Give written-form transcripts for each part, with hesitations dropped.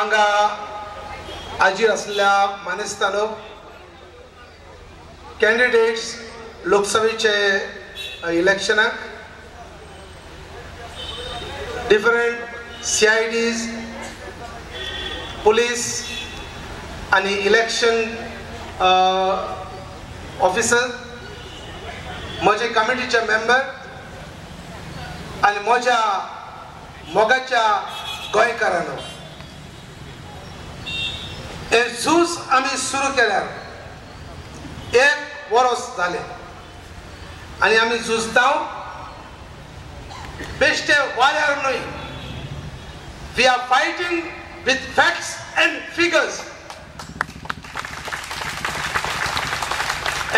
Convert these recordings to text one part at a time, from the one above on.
हांगा हाजीर असलेल्या मानेस्तानो कॅन्डिडेट्स लोकसभेचे इलेक्शनाक डिफरंट CIDs पुलीस आणि इलेक्शन ऑफिसर म्हजे कमिटीचे मेंबर आणि म्हज्या मोगाच्या गोंयकारांनो हे झूज आमी सुरू केल्यार 1 वर्स जालें आणि आमी झुजता बेश्टे वाऱ्यार न्हय. We are fighting with facts and figures.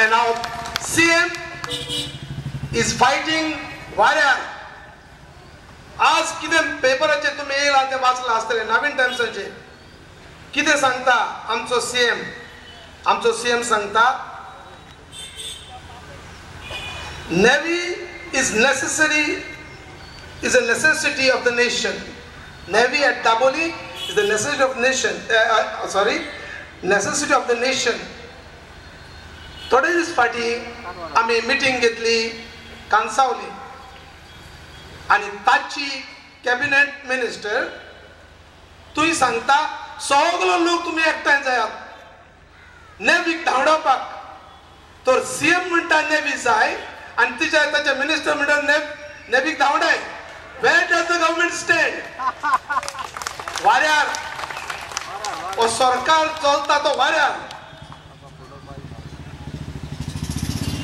And our CM is fighting वाऱ्यार. आज कितें पेपराचेर तुम्ही येयला ते वाचला आसतले नवीन टायम्साचे कितें सांगता आमचो CM सांगता Navy is a necessity of the nation. Navy at Daboli is the necessity of the nation. Today this party आम्ही मीटिंग घेतली कांसावली आणि ताची कॅबिनेट मिनिस्टर तुय सांगता सगळो लोक तुम्ही एकठांय जायात नेवीक धांवडोवपाक तर CM म्हणटा नेवी जाय आणि ताचे मिनिस्टर म्हणटा नेवीक धांवडाय. Where does the government stand? वाऱ्यार ओ सरकार चलता तो वाऱ्यार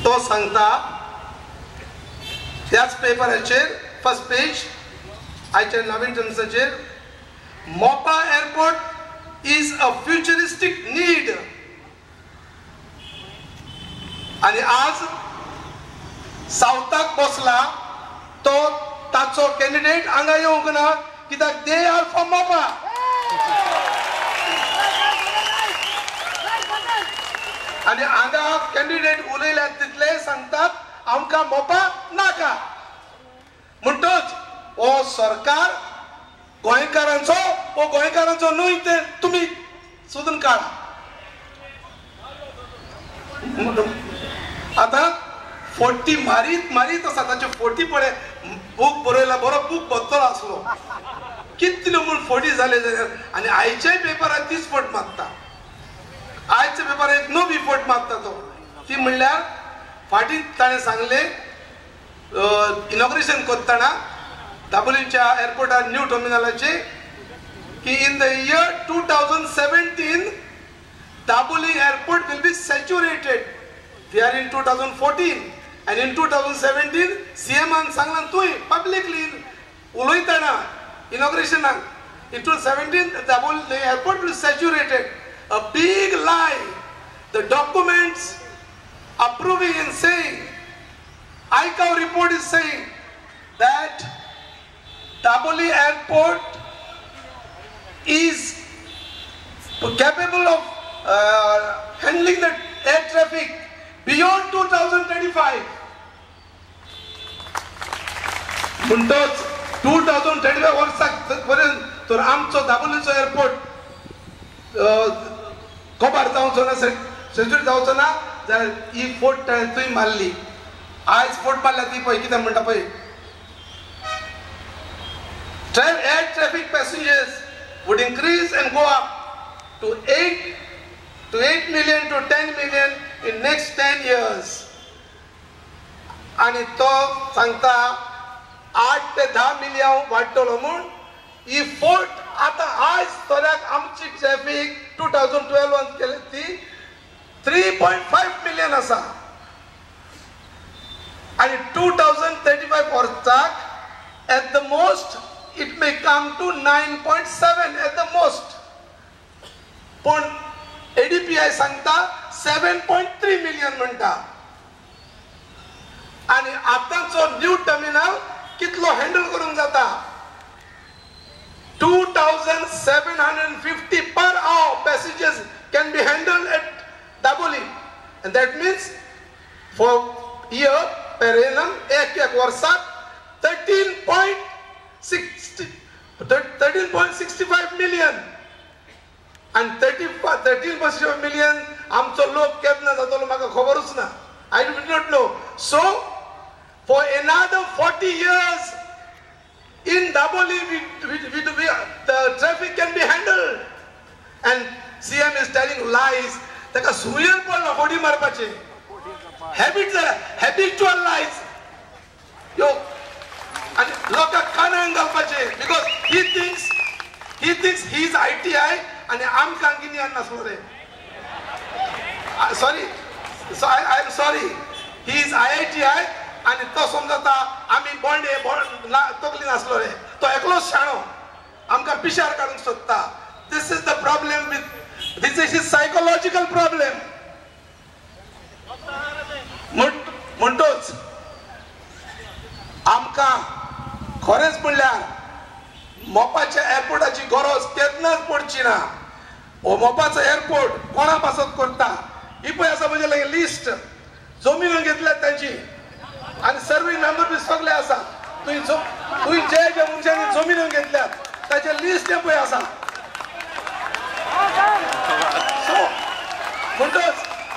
तो सांगता त्याच पेपराचेर फर्स्ट पेज आयच्या नवीन टायम्साचेर मोपा airport is a futuristic need. आणि आज सावथाक बसला तो ताचो कॅन्डिडेट हांगा येवंक ना कित्याक दे आर फ्रॉम मोपा. आणि हांगा कॅन्डिडेट उलयल्यात तितले सांगतात आमकां मोपा नाका म्हणटच हो सरकार गोंयकारांचो न्हय ते तुमी सोदून काडा. आता 40 मारीत आसा ताचे 40 पळय बूक बरयला बरो बूक बद्दल आसलो कितले म्हूण 40 जाले जाल्यार आनी आयच्याय पेपरार 30 फट मागता. आयच्या पेपरार एक नवी फट मागता तो ती म्हणल्यार फाटीं ताणें सांगले इनॉग्रेशन करतना दाबोलीच्या एअरपोर्टार न्यू टर्मिनलाचे की in the year 2017 Dabolim airport will be saturated. We are in 2014 and in 2017 CM सांगला तुय पब्लिकली उलयतना इनॉग्रेशनाक in 2017 the airport will be saturated. A big lie. The documents approving and saying ICAO report is saying that Daboli airport is capable of handling the air traffic beyond 2035. म्हणटच 2035 वर्साक पर्यंत तर आमचो दाबोलीचो airport कोबार जावचो ना saturate जावचो ना जाल्यार ही फोट तुवें मारली. आयज फोट मारल्या ती पळय कितें म्हणटा पळय air traffic passengers would increase and go up to 8 million to 10 million in next 10 years. आणि तो सांगता 8 ते 10 मिलियन वाडटलो म्हूण ही फोर्ट आता आज तोऱ्याक आमची ट्रॅफिक 2012 केली ती 3.5 मिलियन आसा आणि 2035 वर्साक at the most it may come to 9.7 at the most. पण ADPI सांगता 7.3 मिलियन म्हणटा. आणि आतांचो न्यू टर्मिनल कितलो हँडल करूंक जाता 2750 per hour passengers can be handled at Daboli, and that means for year per annum एक वर्षात 13.65 million आणि 13 million आमचो लोक केन्ना जातलो म्हाका खबरूच ना. I do not know. So for another 40 years in Daboli the traffic can be handled, and CM is telling lies. ताका सुयेर पडला होडी मारपाचे habitual lies यो आणि लोकांक कानान घालपाचे because he thinks he is ITI आणि आमकां गिन्यान नासलो रे. Sorry, so I am sorry. He is IITI आणि तो समजता आम्ही बोंडे तकली नासलो रे. तो एकलोच शाणो आमकां पिशार काडूंक सोदता. This is the problem with this is his psychological problem. म्हणटोच आमकां खरेंच म्हणल्यार मोपाच्या एअरपोर्टाची गरज केन्नाच पडची ना. हो मोपाचो एअरपोर्ट कोणा पासत करता ही पळय आसा म्हणजे लायक लिस्ट जमीन घेतल्यात तांची आणि सर्वे नंबर बी सगळे आसा. तुवें जे मनशांनी जमीन घेतल्यात ताचे लिस्ट हे पळय आसा. So म्हणटोच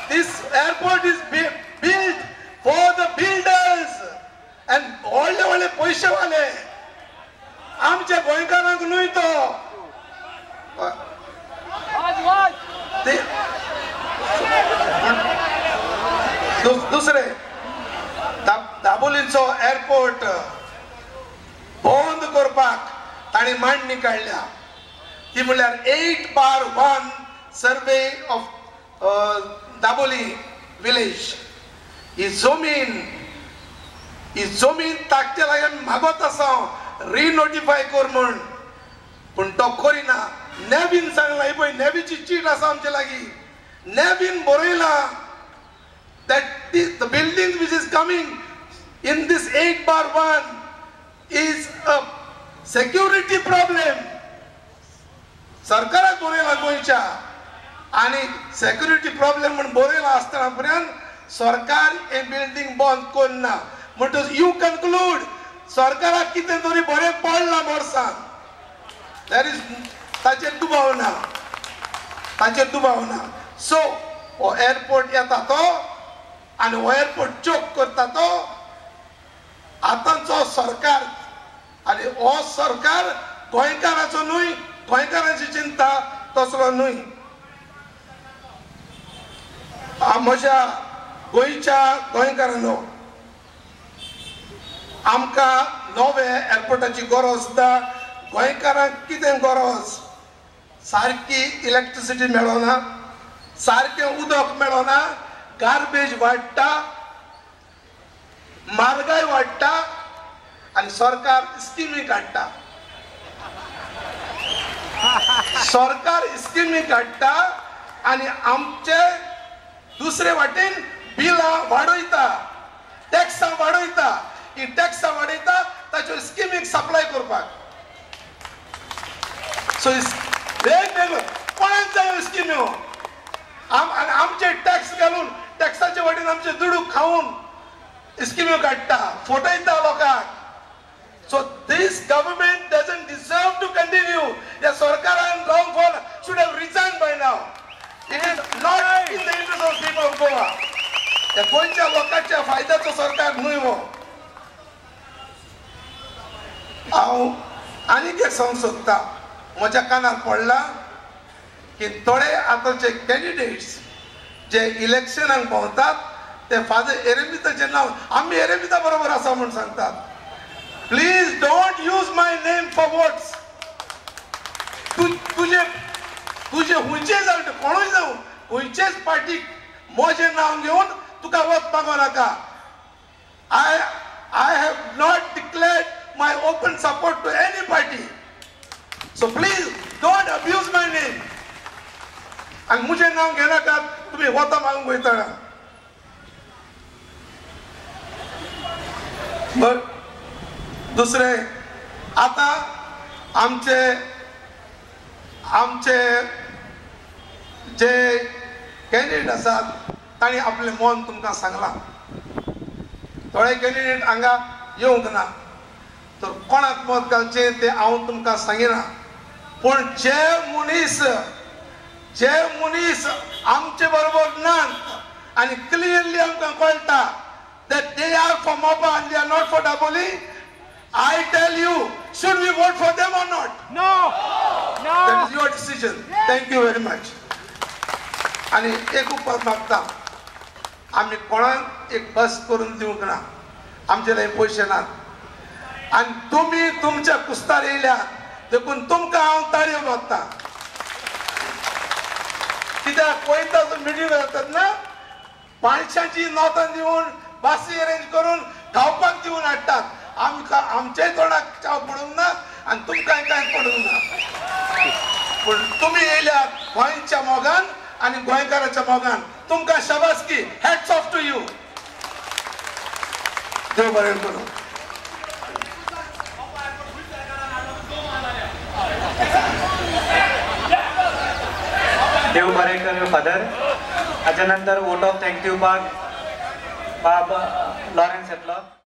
this airport is built for the builders and व्हडले पैशेवाले आमच्या गोंयकारांक न्हय तो. दुसरे दाबोलीचो एअरपोर्ट बंद करपाक ताणी मांडणी काडल्या. ती म्हणल्यार 8/1 सर्वे ऑफ दाबोली विलेज. ही जमीन ताकचे लागून मागत आसा रिनोटिफाय कर म्हण, पूण तो करिना. नेबीन सांगला ही पळय नेबीची चीट आसा आमचे लागीं. नेबीन बरयला that the building which is coming in this 8/1 is a security problem. सरकाराक बरयला गोंयच्या आणि सेक्युरिटी प्रॉब्लेम म्हणून बरयला आसतना पर्यंत सरकार हे बिल्डिंग बंद करना. म्हणटच यू कन्क्लूड सरकाराक कितें तरी बरें पडला बोर्सान. दॅट इज ताचेर दुबाव ना. सो हो एअरपोर्ट येता तो आणि हो एअरपोर्ट चोक करता तो आतांचो सरकार. आणि हो सरकार गोंयकाराचो न्हय, गोंयकारांची चिंता तसलो न्हय. म्हज्या गोंयच्या गोंयकारांनो, आमकां नवे एअरपोर्टाची गरज आसता. गोंयकारांक कितें गरज? सारकी इलेक्ट्रिसिटी मेळना, सारकें उदक मेळना, गार्बेज वाडटा, म्हारगाय वाडटा आणि सरकार स्किमी काडटा. सरकार स्किमी काडटा आणि आमचे दुसरे वाटेन बिलां वाडयता, टॅक्सां वाडयता. ही टॅक्सां वाडयता ताच्यो स्किमीक सप्लाय करपाक. सो वेगवेगळ्यो कोणाक जाय स्किम्यो आनी आमचे टॅक्स घालून टॅक्साचे वाटेन आमचे दुडूक खाऊन स्किम्यो काडटा, फटयता लोकांक. So this government doesn't deserve to continue. The Sarkar and Longford should have resigned by now. It is not in the interest of people of Goa. त्या गोंयच्या लोकांच्या फायद्याचो सरकार न्हय हो. हांव आनीक एक सांगूंक सोदता. म्हज्या कानार पडला की थोडे आतांचे कॅन्डिडेट्स जे इलेक्शनाक भोंवतात ते फादर एरेमिताचें नांव आमी एरेमिता बरोबर आसा म्हूण सांगतात. Please don't use my name for votes. तुझे हुंयचे जावं कोणूय जावं हुंयचेच पार्टीक म्हजें नांव घेवन तुका वत मागो नाका. I have not declared my open support to any party. So please don't abuse my name. आणि म्हजें नांव घेनाकात तुमी वतां मागूंक वयता. दुसरे आता आमचे जे कॅन्डिडेट आसात तांणी आपले मन तुमकां सांगलां. थोडे कॅन्डिडेट हांगा येवंक ना, तर कोणाक मत घालचें तें हांव तुमकां सांगिना. पूण जे मनीस जे मनीस आमचे बरोबर नात आणि क्लियरली आमकां कळटा that they are for MOPA and they are not for Daboli, I tell you, should we vote for them or not? No. No. That is your decision. Thank you very much. आणि एक उपाय मागता, आम्ही कोणाक एक बस करून दिवंक ना, आमचे लागीं पयशे नात आणि तुम्ही तुमच्या कुस्तार येयल्यात देखून तुमकां हांव ताळयो मागता. कित्याक पळयता मिटींग जातात ना, माणसांची नोटां दिवन बासी अरेंज करून खावपाक दिवन हाडटात. आमच्याय तोंडाक चाव पडूंक ना आणि तुमकांय कांय पडूंक ना. पूण तुमी येयल्यात गोंयच्या मोगान आणि गोंयकाराच्या मोगान. तुमकां शाबासकी. Hats off to you. देव बरें करूं. देव बरें करूं फादर. हाच्या नंतर वोट ऑफ थँक्यू बाब लॉरेन्स येतलो.